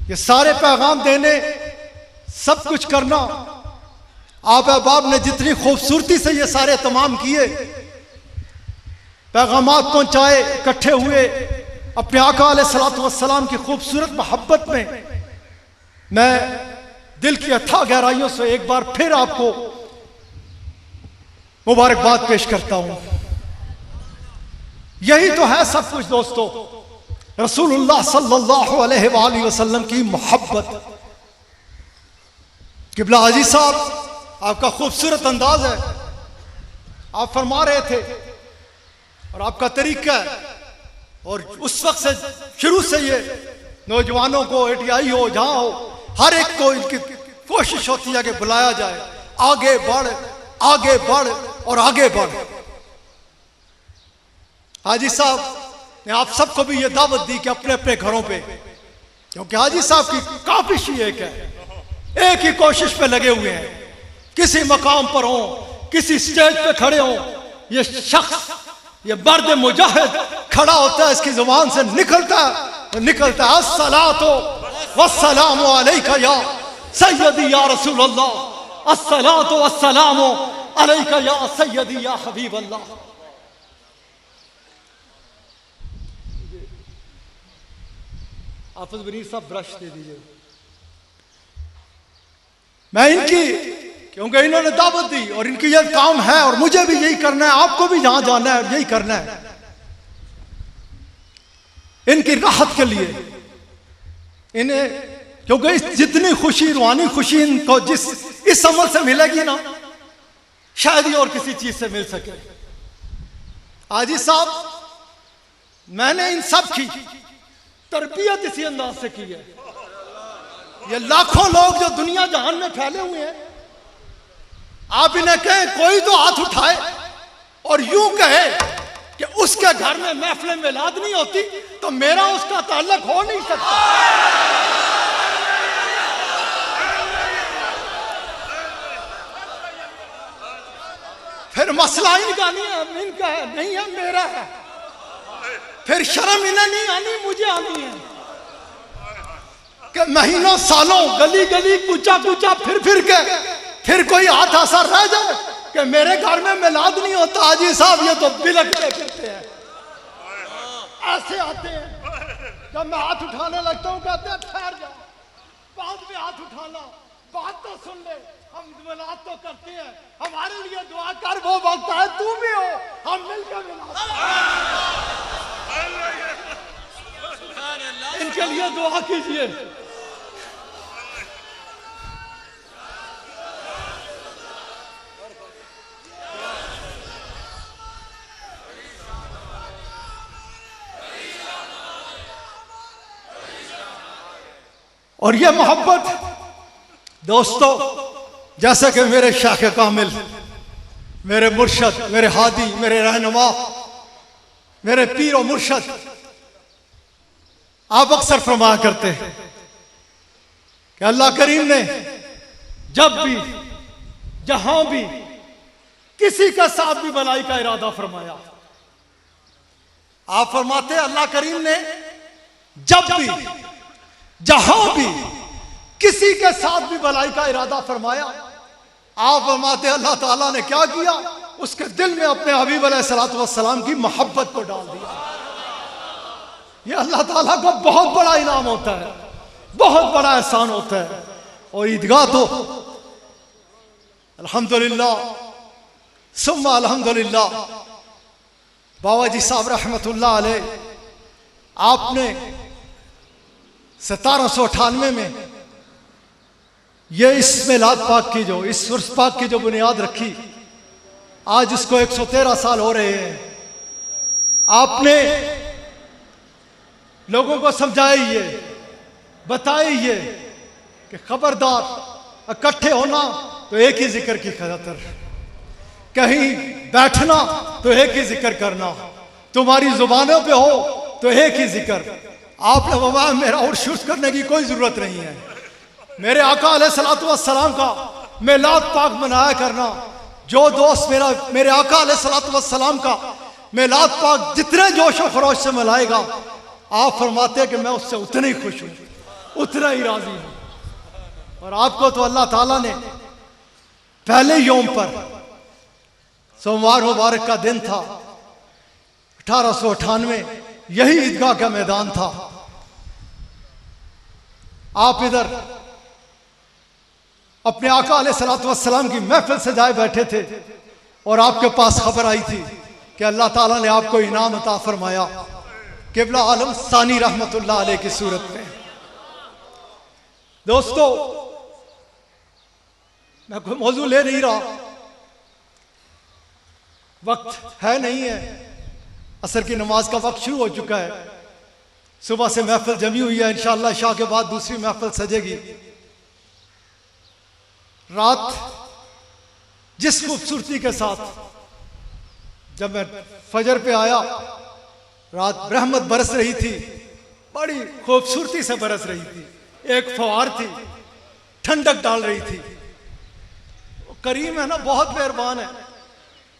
ये सारे पैगाम देने, सब कुछ करना, आप अहबाब ने जितनी खूबसूरती से ये सारे तमाम किए, पैगामात पहुंचाए, इकट्ठे हुए अपने आका अलैहिस्सलातु वस्सलाम की खूबसूरत मोहब्बत में, मैं दिल की अथाह गहराइयों से एक बार फिर आपको मुबारकबाद पेश करता हूं। यही तो है सब कुछ दोस्तों, रसूलुल्लाह सल्लल्लाहु अलैहि वसल्लम की मोहब्बत। किबला हाजी साहब, आपका खूबसूरत अंदाज है, आप फरमा रहे थे और आपका तरीका है, और उस वक्त से शुरू से ये नौजवानों को, एटीआई हो, जहां हो, हर एक को इनकी कोशिश होती है कि बुलाया जाए, आगे बढ़, आगे बढ़ और आगे बढ़। हाजी साहब ने आप सबको भी ये दावत दी कि अपने अपने घरों पे, क्योंकि हाजी साहब की काफिश ही एक है, एक ही कोशिश पे लगे हुए हैं, किसी मकाम पर हो, किसी स्टेज पे खड़े हो, ये शख्स, ये मर्द मुजाहिद खड़ा होता है, इसकी जुबान से निकलता है अस्सलातु वस्सलामु अलैका या सय्यदी या रसूल अल्लाह, अस्सलातु वस्सलामु अलैका या सय्यदी या हबीब अल्लाह। हाफिज बनीर साहब ब्रश दे दीजिए। मैं इनकी, क्योंकि इन्होंने दावत दी और इनकी यह काम है और मुझे भी यही करना है, आपको भी जहां जाना है यही करना है, इनकी राहत के लिए, इन्हें, क्योंकि जितनी खुशी, रूहानी खुशी इनको जिस इस अमल से मिलेगी ना, शायद ही और किसी चीज से मिल सके। हाजी साहब, मैंने इन सब की तरबियत इसी अंदाज से की है। ये लाखों लोग जो दुनिया जहान में फैले हुए हैं, आप इन्हें कहें कोई तो हाथ उठाए और यूं कहे कि उसके घर में महफिल मिलाद नहीं होती, तो मेरा उसका ताल्लुक हो नहीं सकता। फिर मसला इनका नहीं है, इनका है, नहीं है, मेरा है। फिर शर्म इन्हें नहीं आनी, मुझे आनी है कि महीनों सालों गली गली, कूचा कूचा फिर के फिर कोई हाथ ऐसा रह जाए कि मेरे घर में मिलाद नहीं होता। हाजी साहब, ये तो बिलखते फिरते हैं, ऐसे आते हैं, जब मैं हाथ उठाने लगता हूँ कहते हैं ठहर जाओ, बाद में हाथ उठाना, बात तो सुन ले, हम मिलाद तो करते हैं, हमारे लिए दुआ कर, वो वक्त है, तू भी हो, हम मिलकर मिलाद, इनके लिए दुआ कीजिए। और ये मोहब्बत दोस्तों, जैसे कि मेरे शाख कामिल, मेरे मुर्शद, मेरे हादी, मेरे रहनुमा, मेरे पीर और मुर्शद, आप अक्सर फरमाया करते हैं कि अल्लाह करीम ने जब भी, जहां भी, किसी के साथ भी भलाई का इरादा फरमाया, आप फरमाते हैं अल्लाह करीम ने जब भी, जहां भी किसी के साथ भी भलाई का इरादा फरमाया, आप फरमाते अल्लाह ताला ने क्या किया, उसके दिल में अपने हबीब अलैहिस्सलातु वस्सलाम की मोहब्बत को डाल दिया। ये अल्लाह ताला का बहुत बड़ा इनाम होता है, बहुत बड़ा एहसान होता है। और ईदगाह तो अल्हम्दुलिल्लाह सुम्मा अल्हम्दुलिल्लाह, बाबा जी साहब रहमतुल्लाह अलैह, आपने 1798 में ये इस मिलाद पाक की जो, इस उर्स पाक की जो बुनियाद रखी, आज इसको 113 साल हो रहे हैं। आपने लोगों को समझाइए, बताइए कि खबरदार, इकट्ठे होना तो एक ही जिक्र की खातिर, कहीं बैठना तो एक ही जिक्र करना, तुम्हारी जुबानों पे हो तो एक ही जिक्र। आपने फरमाया मेरा और शुरू करने की कोई जरूरत नहीं है, मेरे आका अलैहिस्सलातु वस्सलाम का मिलाद पाक मनाया करना। जो दोस्त मेरे आका अलैहिस्सलातु वस्सलाम का मिलाद पाक जितने जोश और खरोश से मनाएगा, आप फरमाते हैं कि मैं उससे उतने ही खुश हूं। उतना ही राजी हूं। और आपको तो अल्लाह ताला ने पहले योम पर, सोमवार मुबारक का दिन था, 1898, यही ईदगाह का मैदान था। आप इधर अपने आका अलैहिस्सलातु वस्सलाम की महफिल सजाए बैठे थे और आपके पास खबर आई थी कि अल्लाह ताला ने आपको इनाम अता फरमाया क़िबला आलम सानी रहमतुल्लाह अलैह की सूरत में। दोस्तों, मैं कोई मौजू ले नहीं रहा, वक्त है नहीं है, असर की नमाज का वक्त शुरू हो चुका है। सुबह से महफिल जमी हुई है, इंशाअल्लाह शाह के बाद दूसरी महफिल सजेगी। रात जिस खूबसूरती के साथ जब मैं फजर पे आया, रात रहमत बरस रही थी, बड़ी खूबसूरती से बरस रही थी। एक फवार थी, ठंडक डाल रही थी। करीम है ना, बहुत मेहरबान है।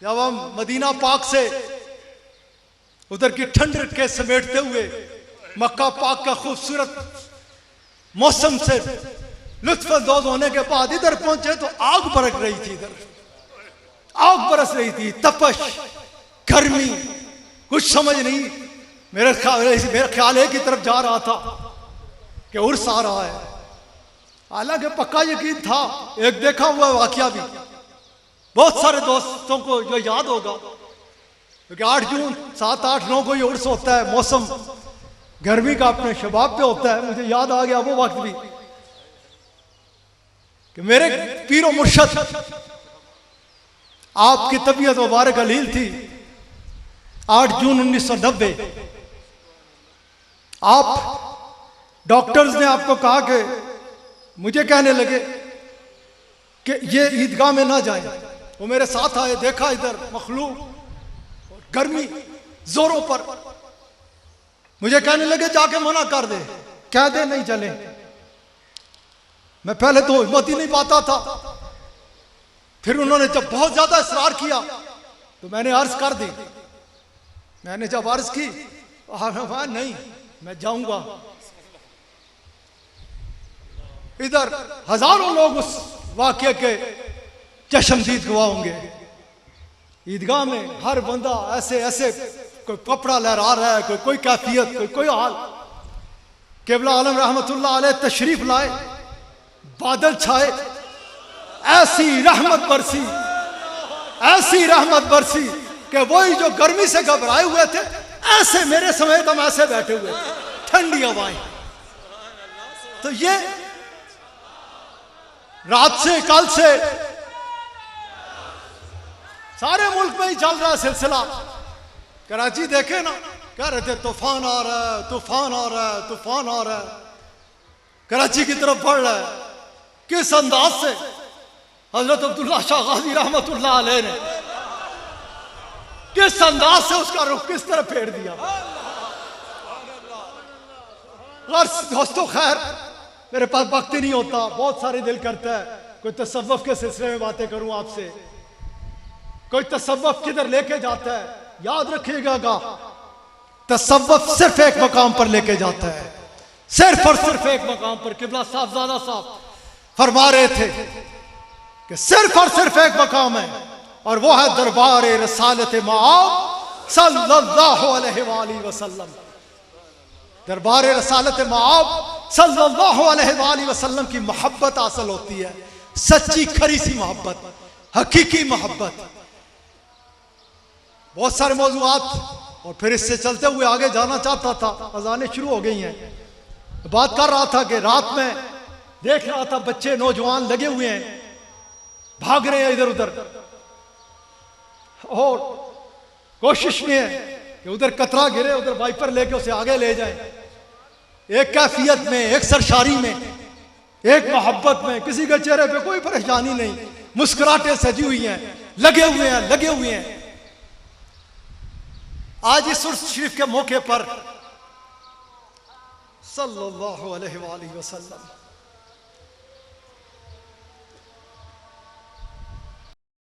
जब हम मदीना पाक से उधर की ठंड के समेटते हुए मक्का पाक का खूबसूरत मौसम से लुत्फ अंदोज होने के बाद इधर पहुंचे तो आग बरस रही थी। इधर आग बरस रही थी, तपश, गर्मी, कुछ समझ नहीं। मेरे ख्याल है की तरफ जा रहा था कि उर्स आ रहा है। हालांकि पक्का यकीन था, एक देखा हुआ वाकया भी बहुत सारे दोस्तों को जो याद होगा, क्योंकि 8 जून 7, 8, 9 को ये उर्स होता है। मौसम गर्मी का अपने शबाब पे होता है। मुझे याद आ गया वो वक्त भी कि मेरे पीरो मुर्शद आपकी तबीयत मुबारक अलील थी। 8 जून 1990 आप डॉक्टर्स ने आपको कहा कि, मुझे कहने लगे कि ये ईदगाह में ना जाएं। वो मेरे साथ आए, देखा इधर मखलूक, गर्मी जोरों पर। मुझे कहने लगे जाके मना कर दे, कह दे नहीं चले। मैं पहले तो हिम्मत ही नहीं पाता था। फिर उन्होंने जब बहुत ज्यादा इसरार किया तो मैंने अर्ज कर दी। मैंने जब अर्ज की, नहीं मैं जाऊंगा। इधर हजारों लोग उस वाकये के चश्मदीद गवाह होंगे। ईदगाह में हर बंदा ऐसे ऐसे, कोई कपड़ा लहरा रहा है, कोई कैफियत, कोई हाल। क़िबला आलम रहमतुल्लाह अलैह तशरीफ लाए, बादल छाए, ऐसी रहमत बरसी, ऐसी रहमत बरसी कि वही जो गर्मी से घबराए हुए थे, ऐसे मेरे समेत हम ऐसे बैठे हुए थे, ठंडी हवाएं। तो ये रात से, कल से सारे मुल्क में ही चल रहा है सिलसिला। कराची देखे ना, कह रहे थे तूफान आ रहा है, तूफान आ रहा है, तूफान आ रहा है, कराची की तरफ बढ़ रहा है। किस अंदाज से हजरत अब्दुल्ला शाह गाजी रहमतुल्लाह अलैह ने किस अंदाज से उसका रुख किस तरह फेर दिया। दोस्तों खैर, मेरे पास वक्त ही नहीं होता, बहुत सारे दिल करता है कोई तसव्वुफ के सिलसिले में बातें करूं आपसे। कोई तसव्वुफ किधर लेके जाता है, याद रखिएगा, तसव्वुफ सिर्फ एक मकाम पर लेके जाता है, सिर्फ और सिर्फ एक मकाम पर। क़िबला साहबजादा साहब फरमा रहे थे कि सिर्फ और सिर्फ एक मकाम है, और वो है दरबार रसालत मआब सल्लल्लाहु अलैहि वसल्लम। दरबार रसालत मआब सल्लल्लाहु अलैहि वसल्लम की मोहब्बत हासिल होती है, सच्ची खरी सी मोहब्बत, हकीकी मोहब्बत। बहुत सारे मौजूआत, और फिर इससे चलते हुए आगे जाना चाहता था, अजानें शुरू हो गई हैं। बात कर रहा था कि रात में देख रहा था बच्चे नौजवान लगे हुए हैं, भाग रहे हैं इधर उधर, और कोशिश में है कि उधर कतरा गिरे, उधर वाइपर लेके उसे आगे ले जाए। एक कैफियत में, एक सरशारी में, एक मोहब्बत में, किसी के चेहरे पे कोई परेशानी नहीं, मुस्कुराहटें सजी हुई हैं, लगे हुए हैं, लगे हुए हैं। आज इस उर्स शरीफ के मौके पर सल्लल्लाहु अलैहि वसल्लम